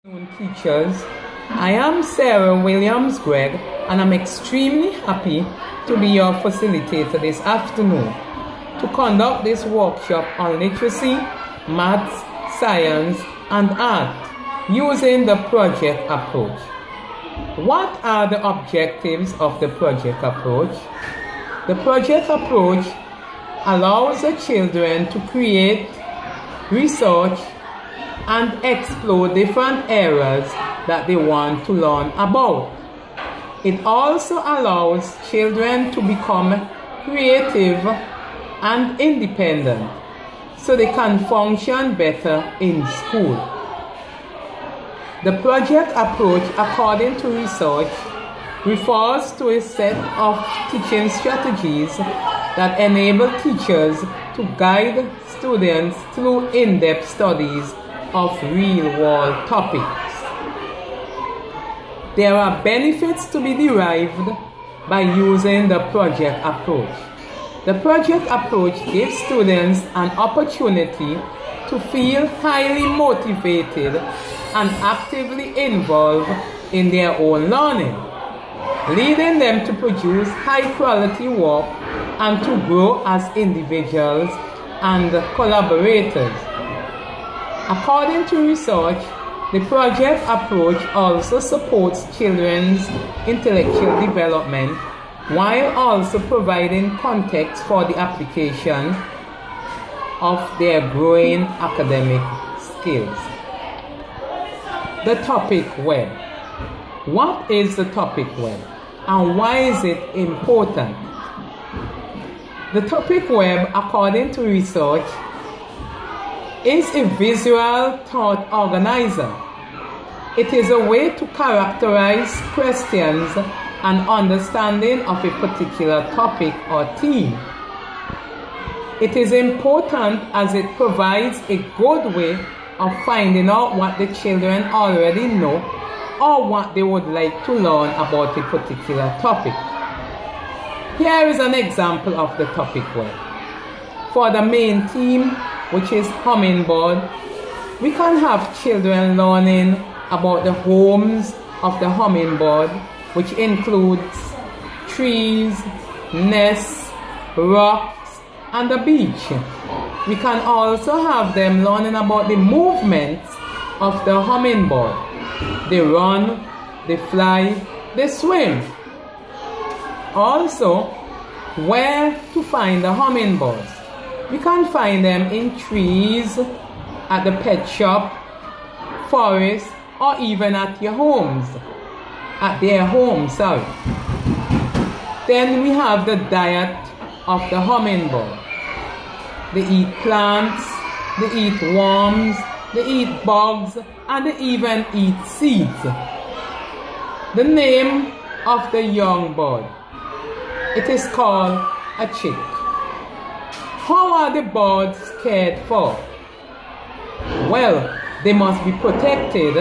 Teachers, I am Sarah Williams Gregg, and I'm extremely happy to be your facilitator this afternoon to conduct this workshop on literacy, maths, science, and art using the project approach. What are the objectives of the project approach? The project approach allows the children to create, research, and explore different areas that they want to learn about. It also allows children to become creative and independent so they can function better in school. The project approach, according to research, refers to a set of teaching strategies that enable teachers to guide students through in-depth studies of real-world topics. There are benefits to be derived by using the project approach. The project approach gives students an opportunity to feel highly motivated and actively involved in their own learning, leading them to produce high-quality work and to grow as individuals and collaborators. According to research, the project approach also supports children's intellectual development while also providing context for the application of their growing academic skills. The topic web. What is the topic web and why is it important? The topic web, according to research, is a visual thought organizer. It is a way to characterize questions and understanding of a particular topic or theme. It is important as it provides a good way of finding out what the children already know or what they would like to learn about a particular topic. Here is an example of the topic web. For the main theme, which is hummingbird, we can have children learning about the homes of the hummingbird, which includes trees, nests, rocks, and the beach. We can also have them learning about the movements of the hummingbird. They run, they fly, they swim. Also, where to find the hummingbirds. We can find them in trees, at the pet shop, forest, or even at your homes. At their homes, sorry. Then we have the diet of the hummingbird. They eat plants, they eat worms, they eat bugs, and they even eat seeds. The name of the young bird. It is called a chick. How are the birds cared for? Well, they must be protected,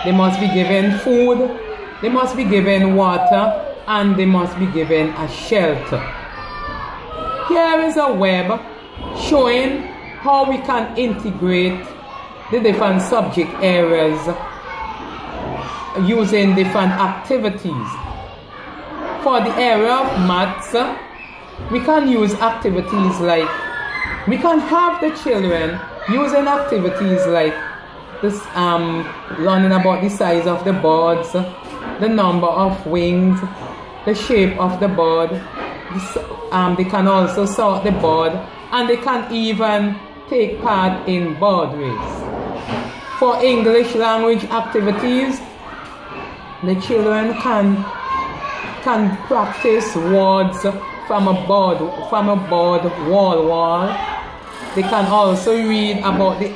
they must be given food, they must be given water, and they must be given a shelter. Here is a web showing how we can integrate the different subject areas using different activities. For the area of maths, we can use activities like, we can have the children using activities like this, learning about the size of the birds, the number of wings, the shape of the bird. They can also sort the bird, and they can even take part in bird race. For English language activities, the children can practice words from a bird wall. They can also read about the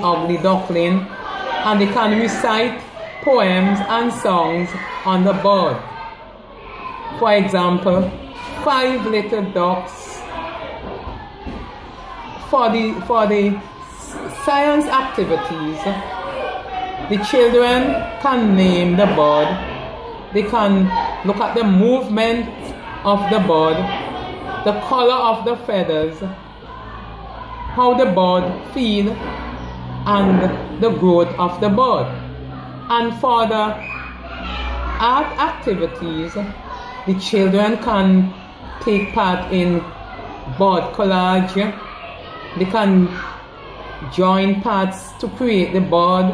ugly duckling, and they can recite poems and songs on the bird. For example, 5 Little Ducks. For the science activities, the children can name the bird. They can look at the movement of the bird, the color of the feathers, how the bird feeds, and the growth of the bird. And for the art activities, the children can take part in board collage. They can join parts to create the board.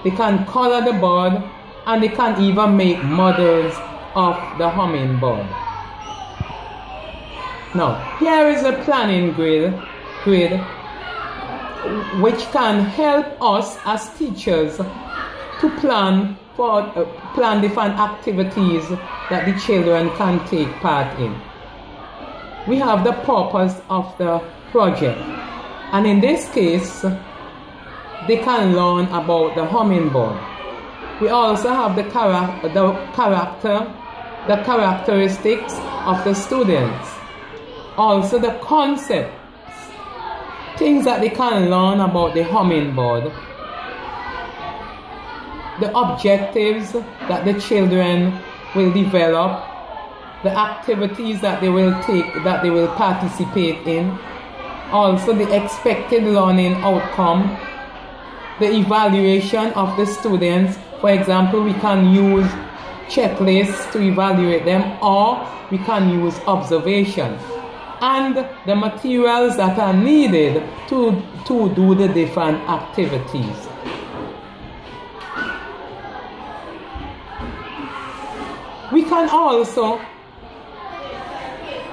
They can color the board, and they can even make models of the hummingbird. Now, here is a planning grid which can help us as teachers to plan different activities that the children can take part in. We have the purpose of the project, and in this case, they can learn about the hummingbird. We also have the characteristics of the students, also the concepts, things that they can learn about the hummingbird, the objectives that the children will develop, the activities that they will participate in, also the expected learning outcome, the evaluation of the students. For example, we can use checklists to evaluate them, or we can use observation, and the materials that are needed to do the different activities. We can also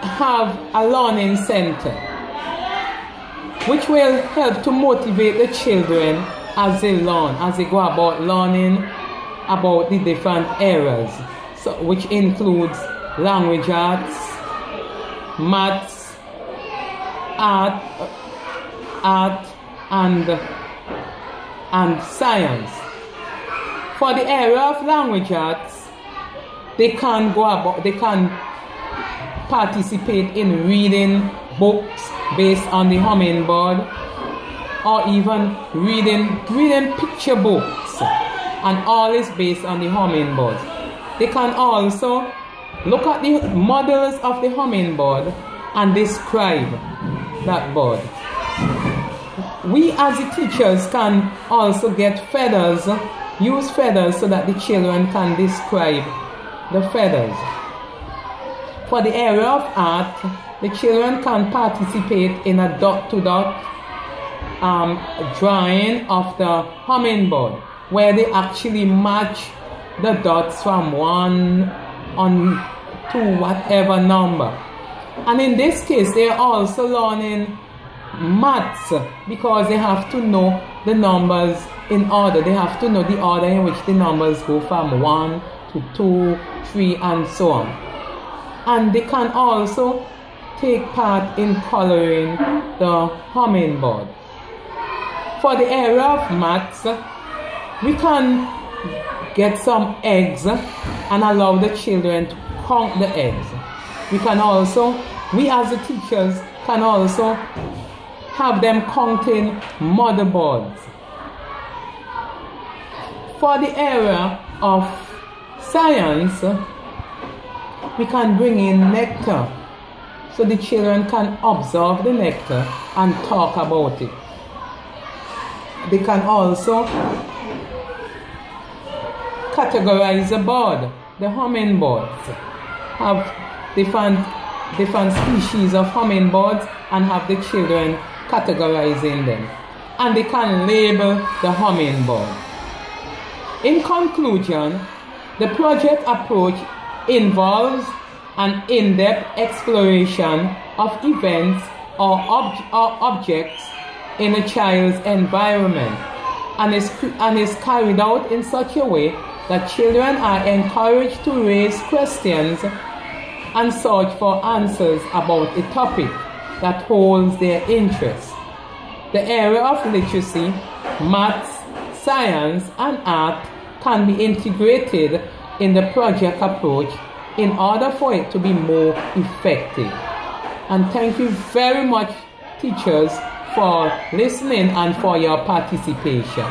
have a learning center which will help to motivate the children as they learn, as they go about learning about the different areas, which includes language arts, maths, art and science. For the area of language arts, they can participate in reading books based on the hummingbird, or even reading picture books, and all is based on the hummingbird. They can also look at the models of the hummingbird and describe that bird. We as the teachers can also get feathers, use feathers so that the children can describe the feathers. For the area of art, the children can participate in a dot-to-dot drawing of the hummingbird, where they actually match the dots from 1 to whatever number. And in this case, they are also learning maths, because they have to know the numbers in order. They have to know the order in which the numbers go from 1 to 2, 3, and so on. And they can also take part in coloring the hummingbird. For the area of maths, we can get some eggs and allow the children to count the eggs. We as the teachers can also have them counting motherboards. For the area of science, we can bring in nectar, so the children can observe the nectar and talk about it. They can also categorize the bird, the hummingbirds, have different species of hummingbirds, and have the children categorizing them. And they can label the hummingbird. In conclusion, the project approach involves an in-depth exploration of events or objects in a child's environment, and is carried out in such a way that children are encouraged to raise questions and search for answers about a topic that holds their interest. The area of literacy, maths, science, and art can be integrated in the project approach in order for it to be more effective. And thank you very much, teachers, for listening and for your participation.